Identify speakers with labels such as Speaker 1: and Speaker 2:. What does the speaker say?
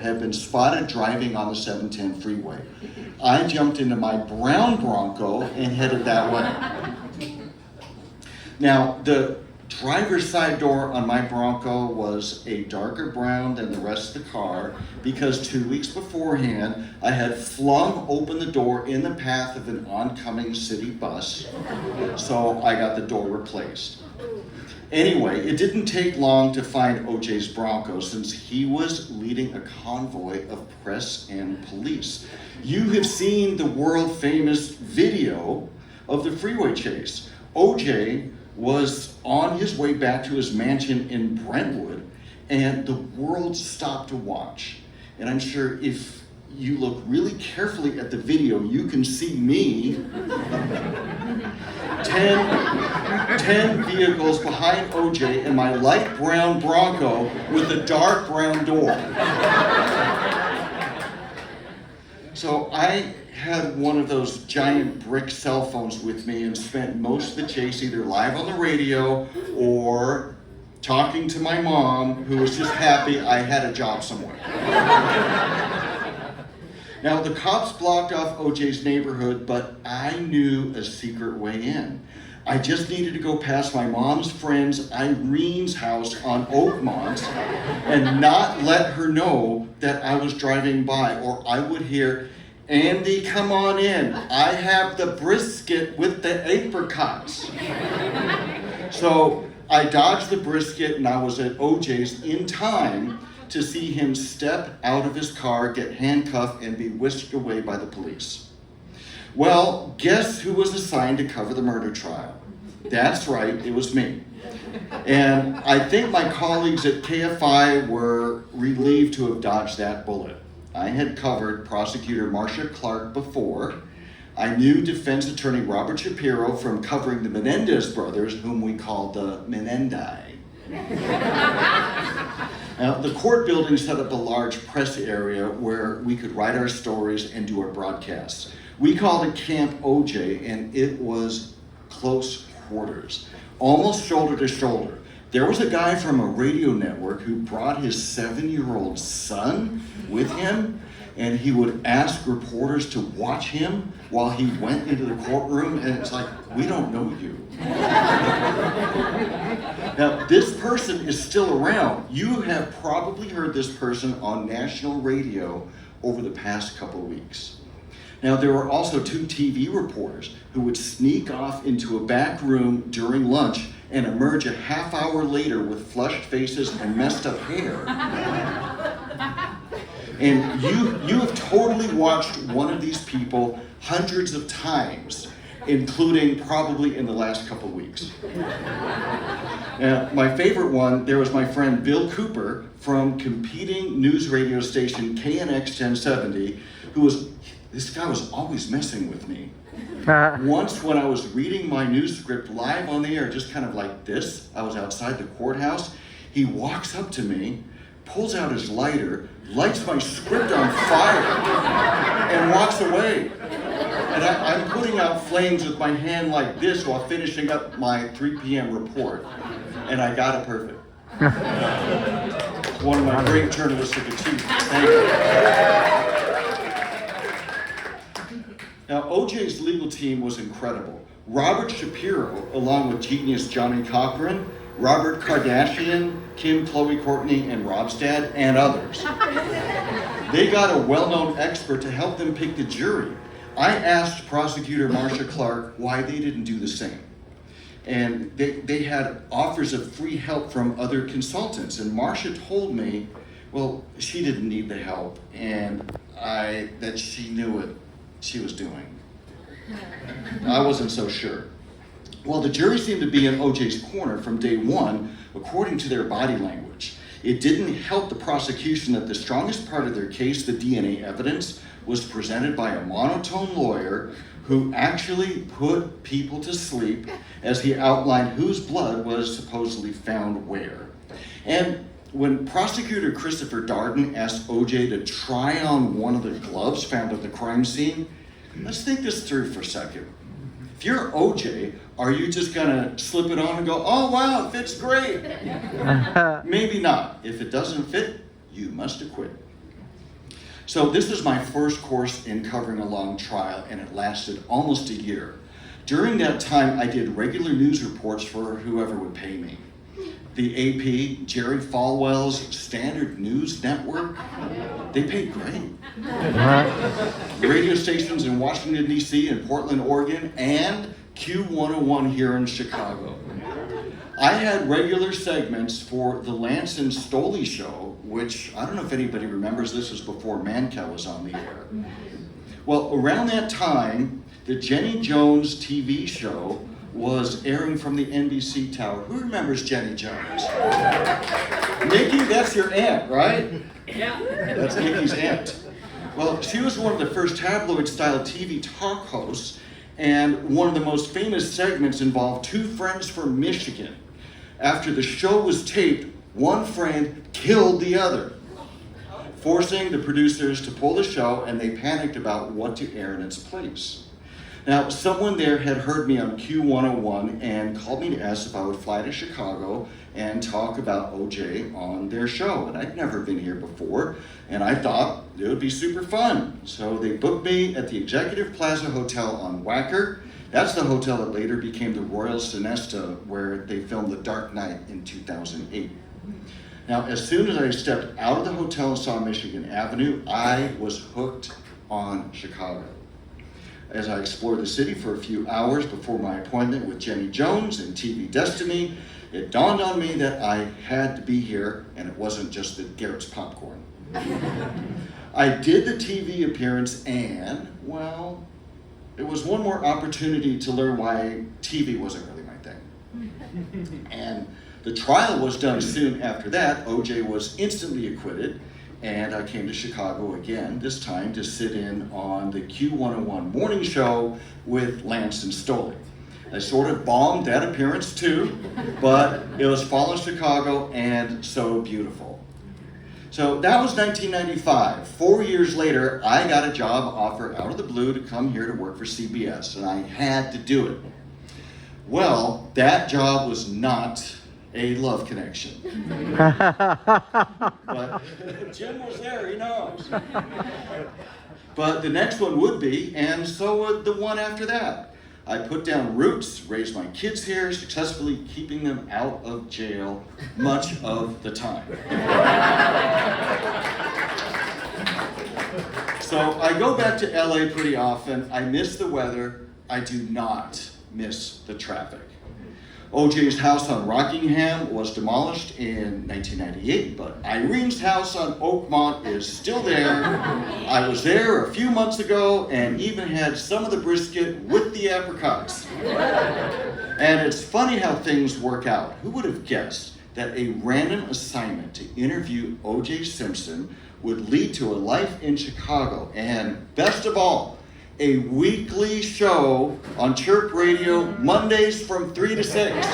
Speaker 1: had been spotted driving on the 710 freeway. I jumped into my brown Bronco and headed that way. Now, the driver's side door on my Bronco was a darker brown than the rest of the car because 2 weeks beforehand, I had flung open the door in the path of an oncoming city bus, so I got the door replaced. Anyway, it didn't take long to find OJ's Bronco since he was leading a convoy of press and police. You have seen the world-famous video of the freeway chase. OJ was on his way back to his mansion in Brentwood, and the world stopped to watch. And I'm sure if you look really carefully at the video, you can see me 10 vehicles behind OJ and my light brown Bronco with the dark brown door. So I had one of those giant brick cell phones with me and spent most of the chase either live on the radio or talking to my mom, who was just happy I had a job somewhere. Now, the cops blocked off OJ's neighborhood, but I knew a secret way in. I just needed to go past my mom's friend's Irene's house on Oakmont and not let her know that I was driving by, or I would hear, "Andy, come on in. I have the brisket with the apricots." So I dodged the brisket and I was at OJ's in time to see him step out of his car, get handcuffed, and be whisked away by the police. Well, guess who was assigned to cover the murder trial? That's right, it was me. And I think my colleagues at KFI were relieved to have dodged that bullet. I had covered prosecutor Marcia Clark before. I knew defense attorney Robert Shapiro from covering the Menendez brothers, whom we called the Menendi. Now, the court building set up a large press area where we could write our stories and do our broadcasts. We called it Camp OJ, and it was close quarters, almost shoulder to shoulder. There was a guy from a radio network who brought his 7-year-old son with him, and he would ask reporters to watch him while he went into the courtroom, and it's like, we don't know you. Now, this person is still around. You have probably heard this person on national radio over the past couple of weeks. Now, there were also 2 TV reporters who would sneak off into a back room during lunch and emerge a half hour later with flushed faces and messed up hair. And you have totally watched one of these people hundreds of times, including probably in the last couple of weeks. Now, my favorite one, there was my friend Bill Cooper from competing news radio station KNX 1070, this guy was always messing with me. Once when I was reading my news script live on the air, just kind of like this, I was outside the courthouse, he walks up to me, pulls out his lighter, lights my script on fire, and walks away. And I'm putting out flames with my hand like this while finishing up my 3 p.m. report. And I got it perfect. One of my great journalistic achievements. Thank you. Now, OJ's legal team was incredible. Robert Shapiro, along with genius Johnny Cochran, Robert Kardashian, Kim, Chloe, Courtney, and Rob's dad, and others. They got a well-known expert to help them pick the jury. I asked prosecutor Marcia Clark why they didn't do the same. And they had offers of free help from other consultants. And Marcia told me, well, she didn't need the help, and that she knew what she was doing. I wasn't so sure. Well, the jury seemed to be in OJ's corner from day one, according to their body language. It didn't help the prosecution that the strongest part of their case, the DNA evidence, was presented by a monotone lawyer who actually put people to sleep as he outlined whose blood was supposedly found where. And when prosecutor Christopher Darden asked OJ to try on one of the gloves found at the crime scene, let's think this through for a second. If you're OJ, are you just gonna slip it on and go, oh wow, it fits great? Maybe not. If it doesn't fit, you must acquit. So this is my first course in covering a long trial, and it lasted almost a year. During that time, I did regular news reports for whoever would pay me. The AP, Jerry Falwell's Standard News Network, they paid great. Radio stations in Washington, D.C. and Portland, Oregon, and Q101 here in Chicago. I had regular segments for the Lance and Stoley Show, which I don't know if anybody remembers, this was before Mankel was on the air. Well, around that time, the Jenny Jones TV show was airing from the NBC tower. Who remembers Jenny Jones? Nikki, that's your aunt, right?
Speaker 2: Yeah.
Speaker 1: That's Nikki's aunt. Well, she was one of the first tabloid-style TV talk hosts, and one of the most famous segments involved two friends from Michigan. After the show was taped, one friend killed the other, forcing the producers to pull the show, and they panicked about what to air in its place. Now, someone there had heard me on Q101 and called me to ask if I would fly to Chicago and talk about OJ on their show. And I'd never been here before, and I thought it would be super fun. So they booked me at the Executive Plaza Hotel on Wacker. That's the hotel that later became the Royal Sonesta, where they filmed The Dark Knight in 2008. Now, as soon as I stepped out of the hotel and saw Michigan Avenue, I was hooked on Chicago. As I explored the city for a few hours before my appointment with Jenny Jones and TV Destiny, it dawned on me that I had to be here, and it wasn't just the Garrett's popcorn. I did the TV appearance, and, well, it was one more opportunity to learn why TV wasn't really my thing. And the trial was done soon after that. OJ was instantly acquitted, and I came to Chicago again, this time to sit in on the Q101 morning show with Lance and Stoley. I sort of bombed that appearance too, but it was fall in Chicago and so beautiful. So that was 1995. 4 years later, I got a job offer out of the blue to come here to work for CBS, and I had to do it. Well, that job was not a love connection. But Jim was there, he knows. But the next one would be, and so would the one after that. I put down roots, raised my kids here, successfully keeping them out of jail much of the time. So I go back to LA pretty often. I miss the weather. I do not miss the traffic. OJ's house on Rockingham was demolished in 1998, but Irene's house on Oakmont is still there. I was there a few months ago and even had some of the brisket with the apricots. And it's funny how things work out. Who would have guessed that a random assignment to interview O.J. Simpson would lead to a life in Chicago, and best of all, a weekly show on CHIRP Radio, Mondays from 3 to 6.